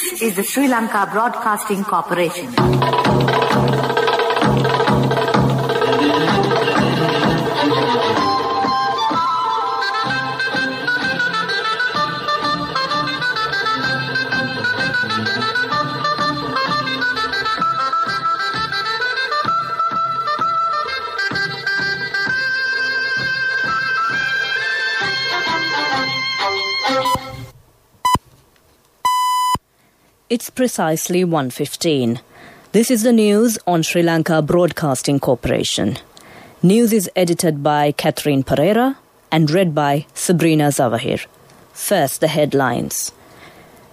This is the Sri Lanka Broadcasting Corporation. It's precisely 1:15. This is the news on Sri Lanka Broadcasting Corporation. News is edited by Catherine Pereira and read by Sabrina Zawahir. First, the headlines.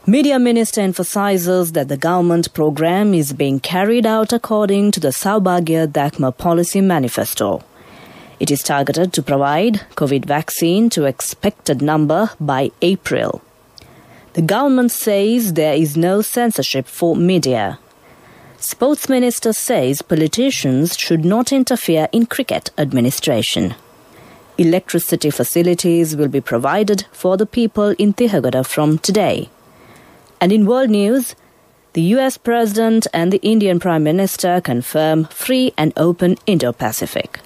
Media Minister emphasizes that the government program is being carried out according to the Saubhagya Dakma Policy Manifesto. It is targeted to provide COVID vaccine to expected number by April. The government says there is no censorship for media. Sports Minister says politicians should not interfere in cricket administration. Electricity facilities will be provided for the people in Thihagoda from today. And in world news, the US President and the Indian Prime Minister confirm free and open Indo-Pacific.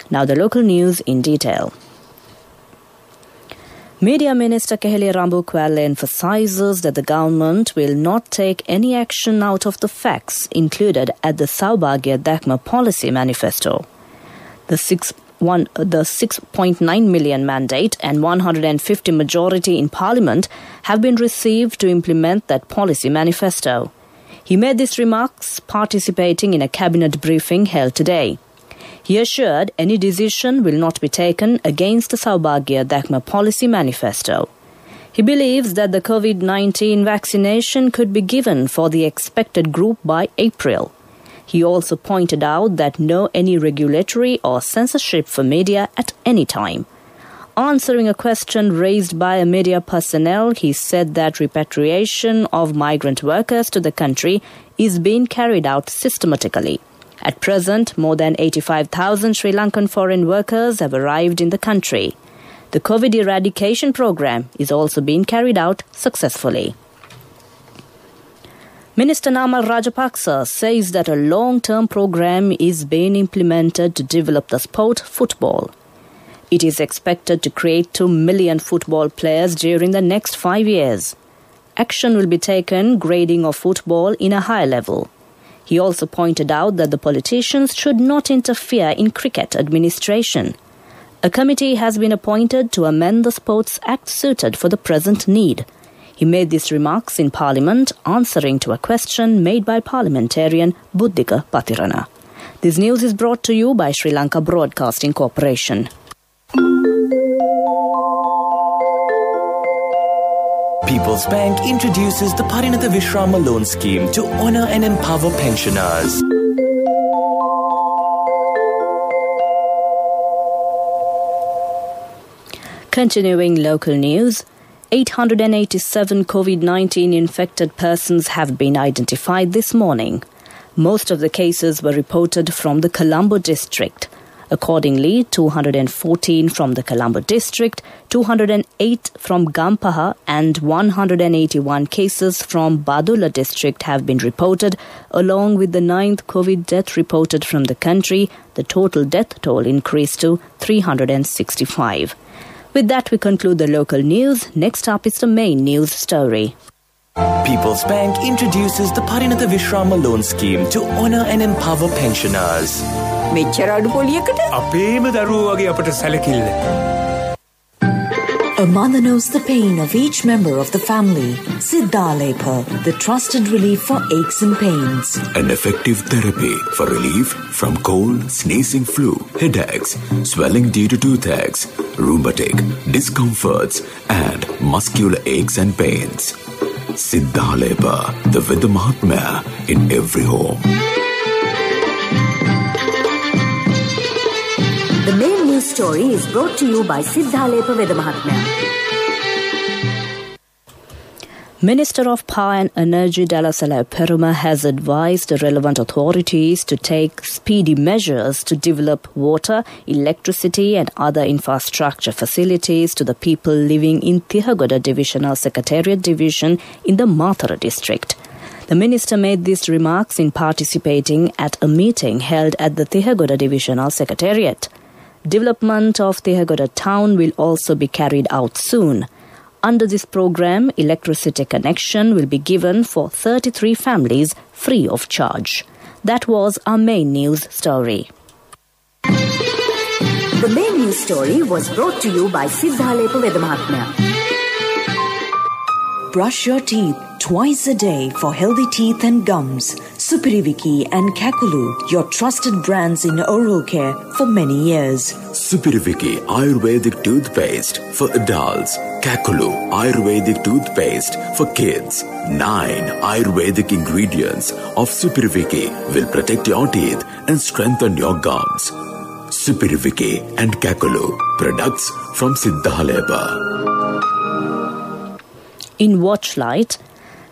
Now the local news in detail. Media Minister Keheliya Rambukwala emphasizes that the government will not take any action out of the facts included at the Saubhagya Dakma Policy Manifesto. The 6.9 million mandate and 150 majority in Parliament have been received to implement that policy manifesto. He made these remarks participating in a cabinet briefing held today. He assured any decision will not be taken against the Saubhagya Dakma Policy Manifesto. He believes that the COVID-19 vaccination could be given for the expected group by April. He also pointed out that no any regulatory or censorship for media at any time. Answering a question raised by a media personnel, he said that repatriation of migrant workers to the country is being carried out systematically. At present, more than 85,000 Sri Lankan foreign workers have arrived in the country. The COVID eradication program is also being carried out successfully. Minister Namal Rajapaksa says that a long-term program is being implemented to develop the sport football. It is expected to create 2 million football players during the next 5 years. Action will be taken grading of football in a high level. He also pointed out that the politicians should not interfere in cricket administration. A committee has been appointed to amend the Sports Act suited for the present need. He made these remarks in Parliament, answering to a question made by parliamentarian Buddhika Patirana. This news is brought to you by Sri Lanka Broadcasting Corporation. People's Bank introduces the Parinatha Vishrama loan scheme to honour and empower pensioners. Continuing local news, 887 COVID-19 infected persons have been identified this morning. Most of the cases were reported from the Colombo district. Accordingly, 214 from the Colombo district, 208 from Gampaha and 181 cases from Badula district have been reported, along with the 9th COVID death reported from the country. The total death toll increased to 365. With that, we conclude the local news. Next up is the main news story. People's Bank introduces the Parinatha Vishrama loan scheme to honour and empower pensioners. A mother knows the pain of each member of the family. Siddhalepa, the trusted relief for aches and pains. An effective therapy for relief from cold, sneezing, flu, headaches, swelling due to toothaches, rheumatic, discomforts, and muscular aches and pains. Siddhalepa, the Veda Mahatmya in every home. The main news story is brought to you by Siddhalepa Veda Mahatmya. Minister of Power and Energy Dalasalai Peruma has advised the relevant authorities to take speedy measures to develop water, electricity and other infrastructure facilities to the people living in Thihagoda Divisional Secretariat Division in the Mathura district. The minister made these remarks in participating at a meeting held at the Thihagoda Divisional Secretariat. Development of Thihagoda town will also be carried out soon. Under this program, electricity connection will be given for 33 families free of charge. That was our main news story. The main news story was brought to you by Siddhalepa Vedamahatmya. Brush your teeth twice a day for healthy teeth and gums. Supiriviki and Kakulu, your trusted brands in oral care for many years. Supiriviki Ayurvedic toothpaste for adults. Kakulu Ayurvedic toothpaste for kids. 9 Ayurvedic ingredients of Supiriviki will protect your teeth and strengthen your gums. Supiriviki and Kakulu, products from Siddhalepa. In Watchlight,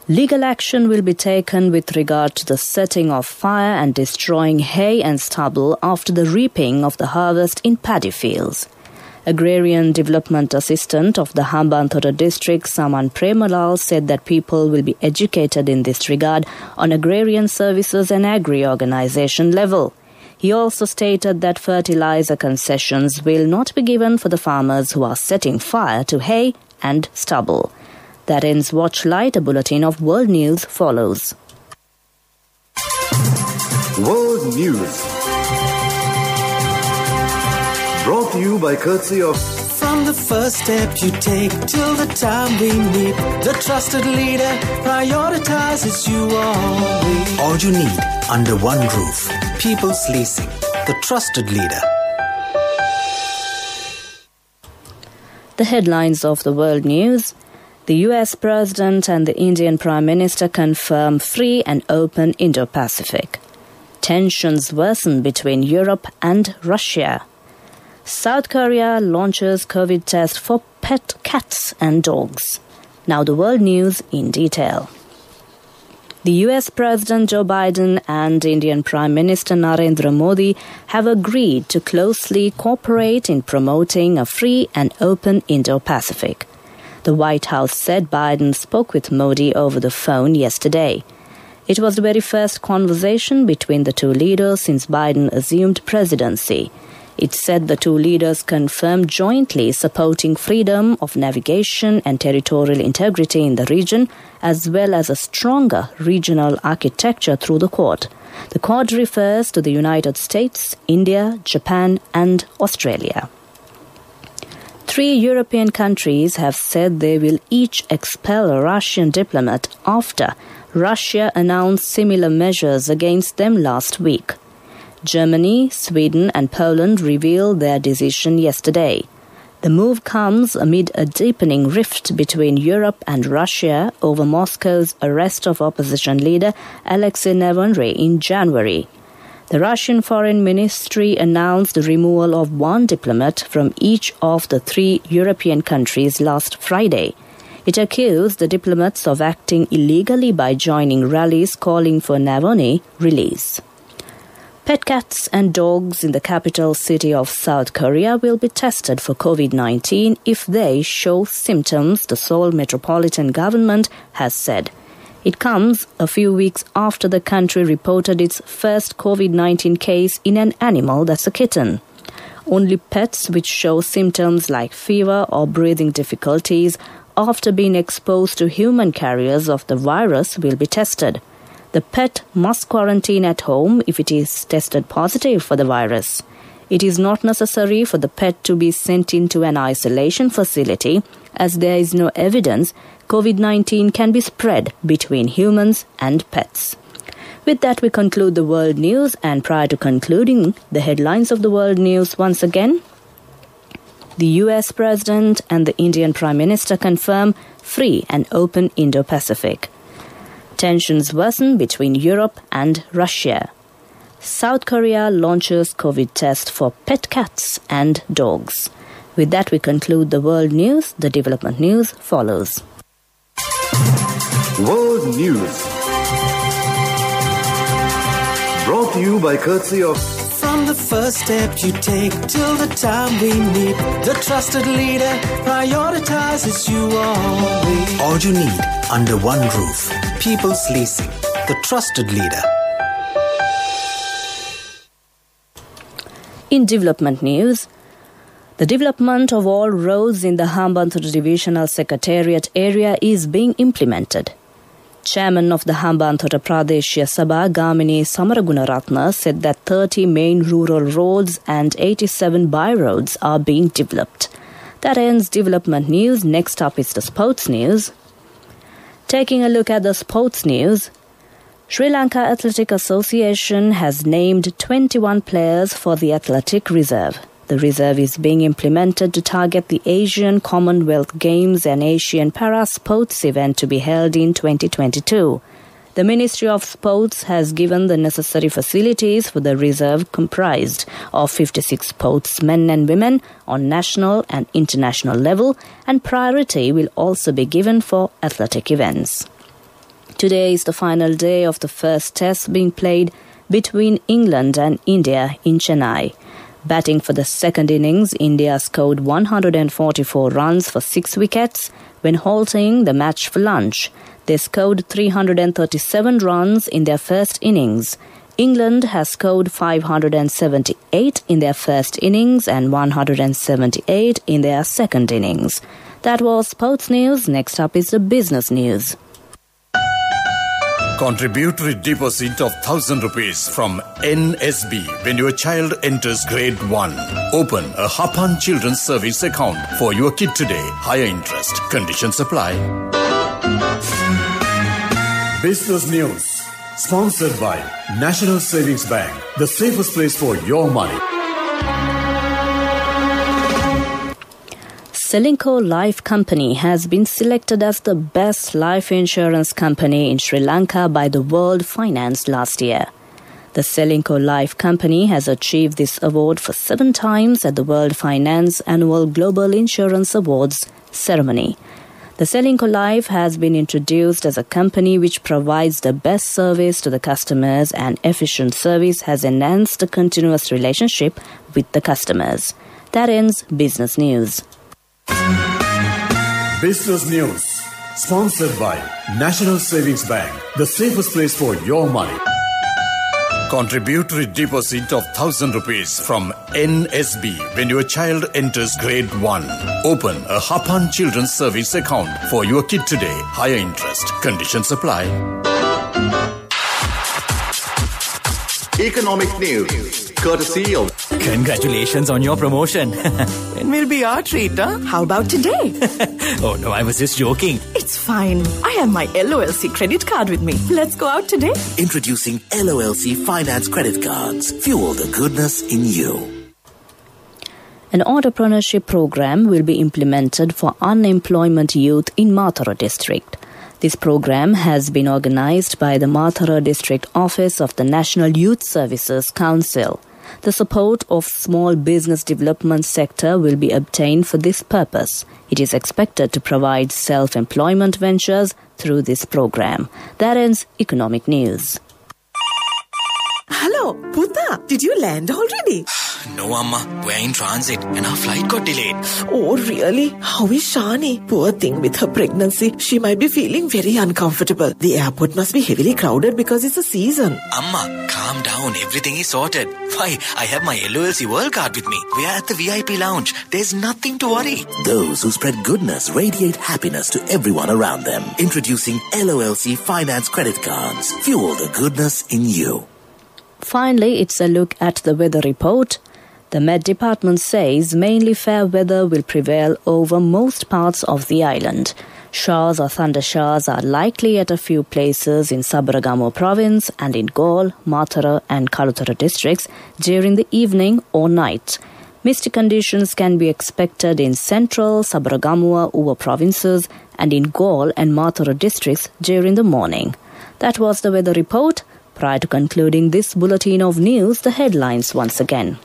legal action will be taken with regard to the setting of fire and destroying hay and stubble after the reaping of the harvest in paddy fields. Agrarian Development Assistant of the Hambantota district, Saman Premalal, said that people will be educated in this regard on agrarian services and agri-organisation level. He also stated that fertilizer concessions will not be given for the farmers who are setting fire to hay and stubble. That ends Watchlight. A bulletin of world news follows. World News. Brought to you by courtesy of... From the first step you take till the time we meet, the trusted leader prioritizes you always. All you need under one roof. People's Leasing, the trusted leader. The headlines of the world news. The US President and the Indian Prime Minister confirm free and open Indo-Pacific. Tensions worsen between Europe and Russia. South Korea launches COVID test for pet cats and dogs. Now the world news in detail. The US President Joe Biden and Indian Prime Minister Narendra Modi have agreed to closely cooperate in promoting a free and open Indo-Pacific. The White House said Biden spoke with Modi over the phone yesterday. It was the very first conversation between the two leaders since Biden assumed presidency. It said the two leaders confirmed jointly supporting freedom of navigation and territorial integrity in the region, as well as a stronger regional architecture through the Quad. The Quad refers to the United States, India, Japan, and Australia. 3 European countries have said they will each expel a Russian diplomat after Russia announced similar measures against them last week. Germany, Sweden and Poland revealed their decision yesterday. The move comes amid a deepening rift between Europe and Russia over Moscow's arrest of opposition leader Alexei Navalny in January. The Russian Foreign Ministry announced the removal of 1 diplomat from each of the 3 European countries last Friday. It accused the diplomats of acting illegally by joining rallies calling for Navalny's release. Pet cats and dogs in the capital city of South Korea will be tested for COVID-19 if they show symptoms, the Seoul Metropolitan Government has said. It comes a few weeks after the country reported its first COVID-19 case in an animal, that's a kitten. Only pets which show symptoms like fever or breathing difficulties after being exposed to human carriers of the virus will be tested. The pet must quarantine at home if it is tested positive for the virus. It is not necessary for the pet to be sent into an isolation facility, as there is no evidence COVID-19 can be spread between humans and pets. With that, we conclude the world news, and prior to concluding the headlines of the world news once again, the US President and the Indian Prime Minister confirm free and open Indo-Pacific. Tensions worsen between Europe and Russia. South Korea launches COVID test for pet cats and dogs. With that, we conclude the world news. The development news follows. World News. Brought to you by courtesy of... From the first step you take till the time we meet, the trusted leader prioritizes you always. All you need under one roof. People's Leasing, the trusted leader. In development news, the development of all roads in the Hambantota Divisional Secretariat area is being implemented. Chairman of the Hambantota Pradeshya Sabha, Gamini Samaragunaratna, said that 30 main rural roads and 87 by-roads are being developed. That ends development news. Next up is the sports news. Taking a look at the sports news, Sri Lanka Athletic Association has named 21 players for the athletic reserve. The reserve is being implemented to target the Asian Commonwealth Games and Asian Para Sports event to be held in 2022. The Ministry of Sports has given the necessary facilities for the reserve, comprised of 56 sportsmen and women on national and international level, and priority will also be given for athletic events. Today is the final day of the first test being played between England and India in Chennai. Batting for the second innings, India scored 144 runs for 6 wickets when halting the match for lunch. They scored 337 runs in their first innings. England has scored 578 in their first innings and 178 in their second innings. That was sports news. Next up is the business news. Contributory deposit of ₹1,000 from NSB when your child enters grade 1. Open a Hapan Children's Service account for your kid today. Higher interest. Conditions apply. Business News. Sponsored by National Savings Bank. The safest place for your money. Selinco Life Company has been selected as the best life insurance company in Sri Lanka by the World Finance last year. The Selinco Life Company has achieved this award for 7 times at the World Finance Annual Global Insurance Awards ceremony. The Selinco Life has been introduced as a company which provides the best service to the customers, and efficient service has enhanced the continuous relationship with the customers. That ends business news. Business News. Sponsored by National Savings Bank. The safest place for your money. Contributory deposit of ₹1,000 from NSB when your child enters grade 1. Open a Hapan Children's Service account for your kid today. Higher interest. Conditions apply. Economic News. Courtesy of... Congratulations on your promotion. When will be our treat, huh? How about today? Oh no, I was just joking. It's fine. I have my LOLC credit card with me. Let's go out today. Introducing LOLC Finance Credit Cards. Fuel the goodness in you. An entrepreneurship program will be implemented for unemployment youth in Mathura district. This program has been organized by the Mathura District Office of the National Youth Services Council. The support of small business development sector will be obtained for this purpose. It is expected to provide self-employment ventures through this program. That ends economic news. Hello, Puta. Did you land already? No, Amma. We're in transit and our flight got delayed. Oh, really? How is Shani? Poor thing with her pregnancy. She might be feeling very uncomfortable. The airport must be heavily crowded because it's a season. Amma, calm down. Everything is sorted. Why, I have my LOLC World Card with me. We are at the VIP lounge. There's nothing to worry. Those who spread goodness radiate happiness to everyone around them. Introducing LOLC Finance Credit Cards. Fuel the goodness in you. Finally, it's a look at the weather report. The Met Department says mainly fair weather will prevail over most parts of the island. Showers or thunder showers are likely at a few places in Sabaragamu province and in Galle, Mathura and Kalutara districts during the evening or night. Misty conditions can be expected in central, Sabaragamu, Uva provinces and in Galle and Mathura districts during the morning. That was the weather report. Prior to concluding this bulletin of news, the headlines once again.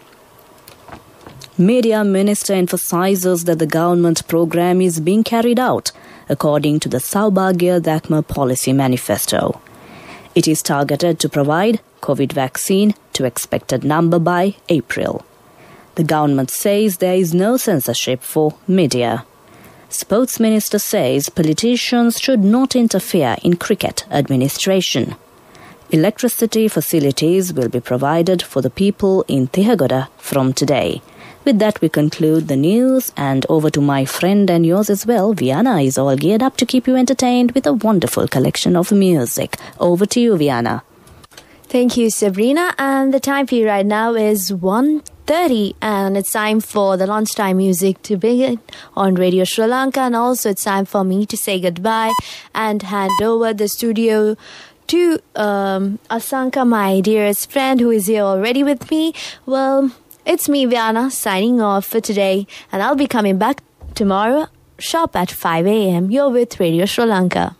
Media Minister emphasizes that the government program is being carried out according to the Saubhagya Dakma Policy Manifesto. It is targeted to provide COVID vaccine to expected number by April. The government says there is no censorship for media. Sports Minister says politicians should not interfere in cricket administration. Electricity facilities will be provided for the people in Thihagoda from today. With that, we conclude the news, and over to my friend and yours as well. Viana is all geared up to keep you entertained with a wonderful collection of music. Over to you, Viana. Thank you, Sabrina. And the time for you right now is 1:30, and it's time for the lunchtime music to begin on Radio Sri Lanka. And also it's time for me to say goodbye and hand over the studio to Asanka, my dearest friend, who is here already with me. Well, it's me, Viana, signing off for today, and I'll be coming back tomorrow sharp at 5 a.m. You're with Radio Sri Lanka.